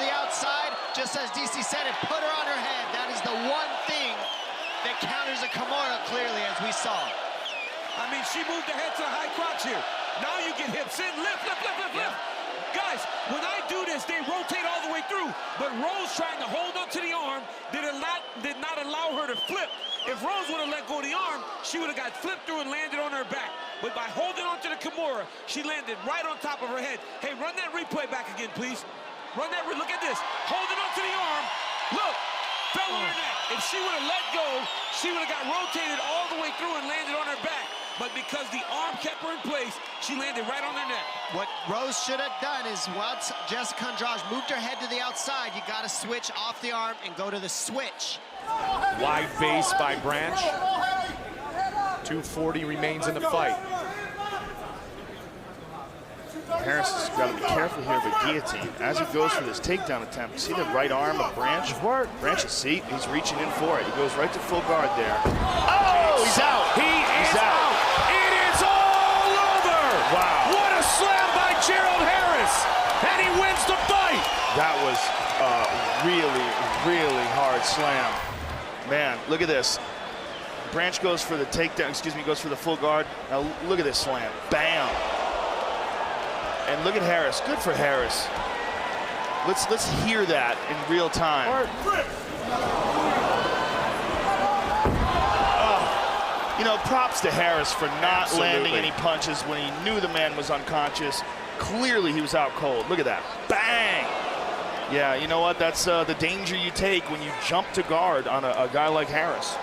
the outside, just as DC said, and put her on her head. That is the one thing that counters a Kimura clearly, as we saw. I mean, she moved her head to the high crotch here. Now you get hips in, lift. Guys, when I do this, they rotate all the way through. But Rose trying to hold up to the arm did not allow her to flip. If Rose would have let go of the arm, she would have got flipped through and landed on her back. But by holding on to the Kimura, she landed right on top of her head. Hey, run that replay back again, please. Run that, look at this. Holding on to the arm. Look, fell on her neck. If she would have let go, she would have got rotated all the way through and landed on her back. But because the arm kept her in place, she landed right on her neck. What Rose should have done is, once Jessica Andrade moved her head to the outside, you got to switch off the arm and go to the switch. Wide base by Branch. 2:40 remains in the fight. Harris has got to be careful here of a guillotine. As he goes for this takedown attempt, see the right arm of Branch? Branch is see, he's reaching in for it. He goes right to full guard there. Oh, he's out. He's out. It is all over. Wow. What a slam by Gerald Harris. And he wins the fight. That was a really hard slam. Man, look at this. Branch goes for the takedown, goes for the full guard. Now look at this slam. Bam. And look at Harris. Good for Harris. Let's hear that in real time. Oh, you know, props to Harris for not landing any punches when he knew the man was unconscious. Clearly he was out cold. Look at that. Bang! Yeah, you know what? That's the danger you take when you jump to guard on a guy like Harris.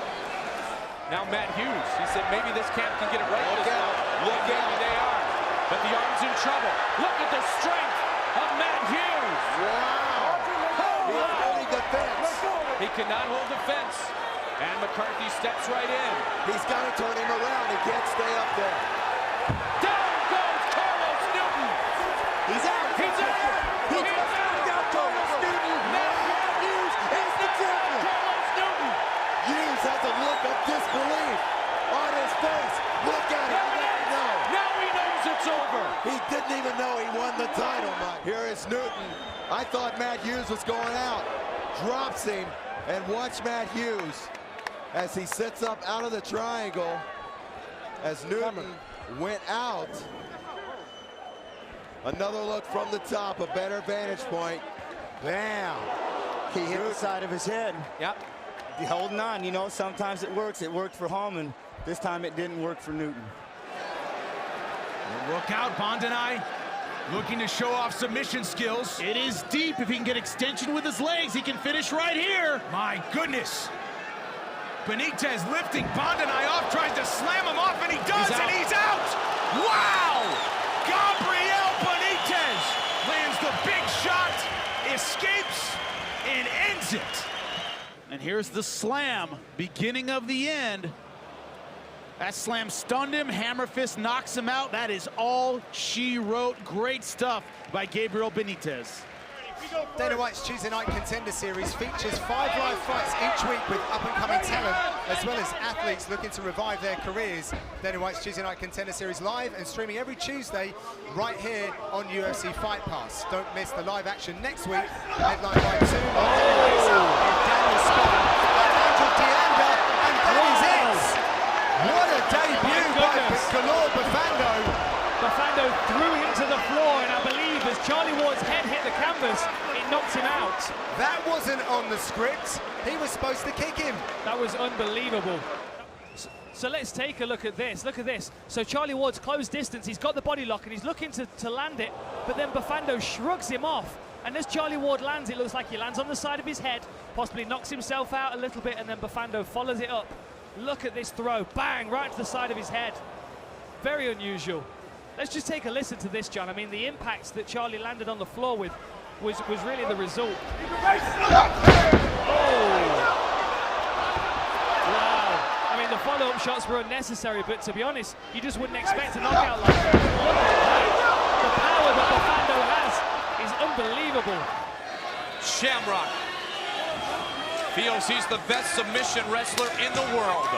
Now Matt Hughes, he said maybe this camp can get it right. Look out, they are. But the arm's in trouble. Look at the strength of Matt Hughes. Wow. He's holding the fence. He cannot hold the fence. And McCarthy steps right in. He's got to turn him around. He can't stay up there. Down goes Carlos Newton. He's out. He's out. He's out. Carlos Newton. Matt Hughes is the champion. Carlos Newton. Hughes has a look of disbelief on his face. Look at it. Now he knows it's over. He didn't even know he won the title, Mike. Here is Newton. I thought Matt Hughes was going out. Drops him, and watch Matt Hughes as he sits up out of the triangle as Newton went out. Another look from the top, a better vantage point. Bam! He hit the side of his head. Yep. Holding on, you know, sometimes it works. It worked for Holman. This time it didn't work for Newton. Look out, Bondanai. Looking to show off submission skills. It is deep. If he can get extension with his legs, he can finish right here. My goodness. Benitez lifting Bondanai off, tries to slam him off, and he does, and he's out. Wow! Gabriel Benitez lands the big shot, escapes, and ends it. And here's the slam, beginning of the end. That slam stunned him. Hammer fist knocks him out. That is all she wrote. Great stuff by Gabriel Benitez. Dana White's Tuesday Night Contender Series features 5 live fights each week with up-and-coming talent, as well as athletes looking to revive their careers. Dana White's Tuesday Night Contender Series live and streaming every Tuesday right here on UFC Fight Pass. Don't miss the live action next week, headlined by 2 Daniel Scott, Andrew Deanda, and Dennis Itz. What a debut by Galore Bufando. Bufando threw him to the floor, and I believe as Charlie Ward's head hit the canvas, it knocked him out. That wasn't on the script. He was supposed to kick him. That was unbelievable. So let's take a look at this. Look at this. So Charlie Ward's close distance. He's got the body lock, and he's looking to land it, but then Bufando shrugs him off. And as Charlie Ward lands, it looks like he lands on the side of his head, possibly knocks himself out a little bit, and then Bufando follows it up. Look at this throw. Bang, right to the side of his head. Very unusual. Let's just take a listen to this, John. I mean, the impacts that Charlie landed on the floor with was really the result. Oh! Wow. I mean, the follow-up shots were unnecessary, but to be honest, you just wouldn't expect a knockout like that. Look at that. The power that Bufando has is unbelievable. Shamrock feels he's the best submission wrestler in the world.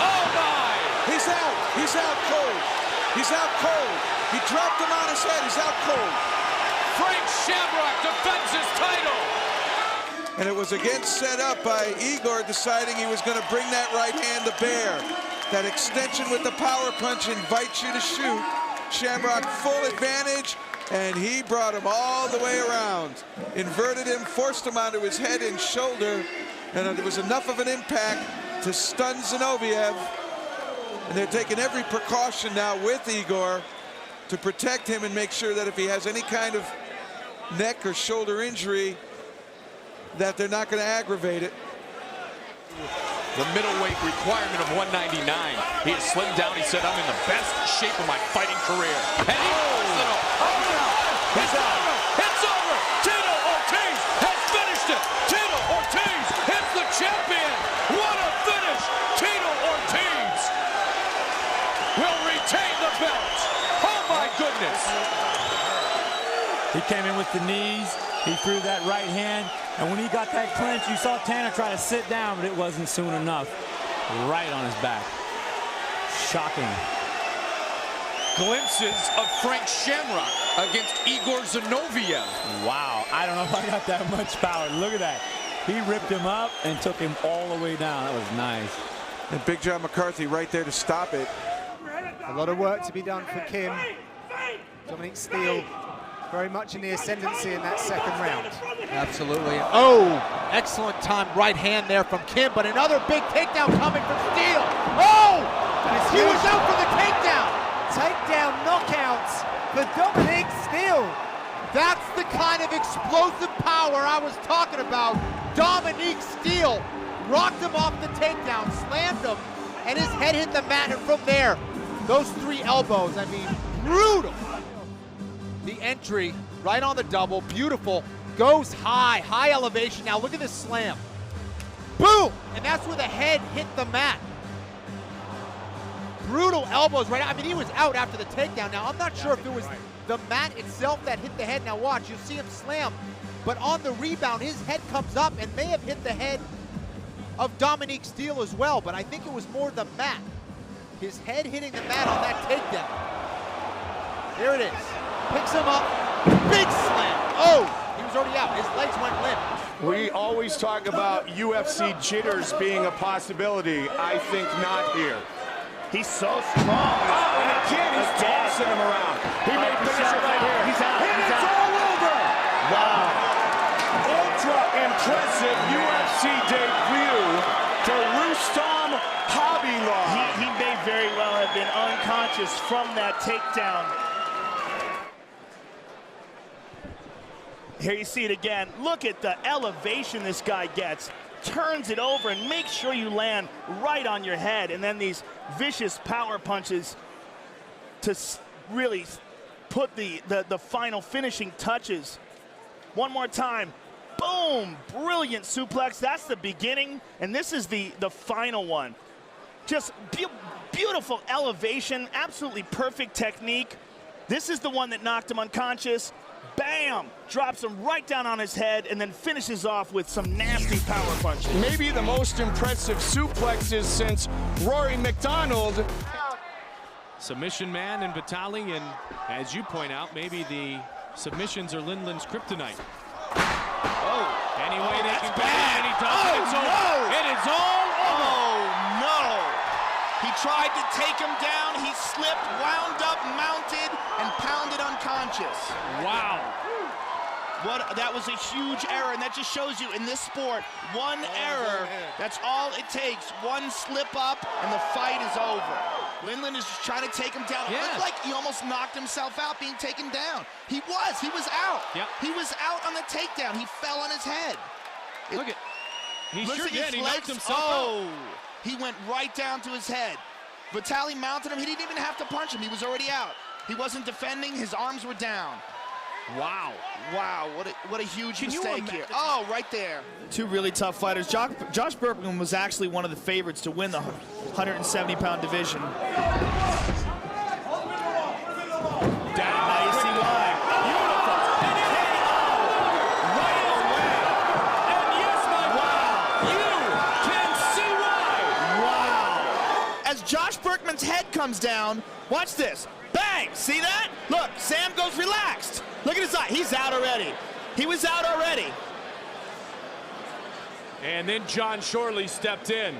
Oh my! He's out cold. He's out cold. He dropped him on his head. He's out cold. Frank Shamrock defends his title. And it was again set up by Igor deciding he was going to bring that right hand to bear. That extension with the power punch invites you to shoot. Shamrock full advantage, and he brought him all the way around. Inverted him, forced him onto his head and shoulder, and it was enough of an impact to stun Zinoviev. And they're taking every precaution now with Igor to protect him and make sure that if he has any kind of neck or shoulder injury, that they're not going to aggravate it. The middleweight requirement of 199. He has slimmed down. He said, I'm in the best shape of my fighting career. And he forced it up. It's over. It's over. Tito Ortiz has finished it. Tito Ortiz is the champion. What a finish. Tito Ortiz will retain the belt. Oh, my goodness. He came in with the knees. He threw that right hand. And when he got that clinch, you saw Tanner try to sit down, but it wasn't soon enough. Right on his back. Shocking. Glimpses of Frank Shamrock against Igor Zinoviev. Wow, I don't know if I got that much power. Look at that. He ripped him up and took him all the way down. That was nice. And Big John McCarthy right there to stop it. A lot of work to be done for Kim. Dominic Steele very much in the ascendancy in that second round. Absolutely. Oh, excellent time right hand there from Kim, but another big takedown coming from Steele. Oh, he was out for the takedown. Takedown knockouts for Dominic Steele. That's the kind of explosive power I was talking about. Dominic Steele rocked him off the takedown, slammed him, and his head hit the mat, and from there, those 3 elbows, I mean, brutal. The entry right on the double, beautiful, goes high, high elevation. Now look at this slam. Boom! And that's where the head hit the mat. Brutal elbows right out. I mean, he was out after the takedown. Now, I'm not sure if it was the mat itself that hit the head. Now watch, you'll see him slam, but on the rebound, his head comes up and may have hit the head of Dominic Steele as well, but I think it was more the mat. His head hitting the mat on that takedown. There it is. Picks him up, big slam. Oh, he was already out. His legs went limp. We always talk about UFC jitters being a possibility. I think not here. He's so strong. Oh, and again, he's tossing him around. He may finish it right here. He's out. And it's all over. Wow. Ultra impressive UFC debut for Rustam Khabilov. He may very well have been unconscious from that takedown. Here you see it again. Look at the elevation this guy gets. Turns it over and makes sure you land right on your head. And then these vicious power punches to really put the final finishing touches. One more time. Boom! Brilliant suplex. That's the beginning. And this is the final one. Just beautiful elevation. Absolutely perfect technique. This is the one that knocked him unconscious. Bam! Drops him right down on his head and then finishes off with some nasty power punches. Maybe the most impressive suplexes since Rory McDonald. Submission man in Vitali, and as you point out, maybe the submissions are Lindland's kryptonite. Oh, any way they can go, and he does it. It's over. It is all over. Oh, no. He tried to take him down. He slipped, wound up, mounted, and pounded unconscious. Wow. That was a huge error, and that just shows you in this sport, one error, that's all it takes. One slip up, and the fight is over. Lindland is just trying to take him down. It looked like he almost knocked himself out being taken down. He was out. Yep. He was out on the takedown. He fell on his head. Look at, he Looks sure like did. his He legs, knocked himself out. He went right down to his head. Vitali mounted him. He didn't even have to punch him. He was already out. He wasn't defending. His arms were down. Wow. Wow, what a huge mistake here. Oh, right there. Two really tough fighters. Josh Burkman was actually one of the favorites to win the 170-pound division. Now you see why. Beautiful. And right away. And yes, my wow. You can see why. Wow. As Josh Burkman's head comes down, watch this. See that? Look, Sam goes relaxed. Look at his eye. He's out already. He was out already. And then John Shorley stepped in.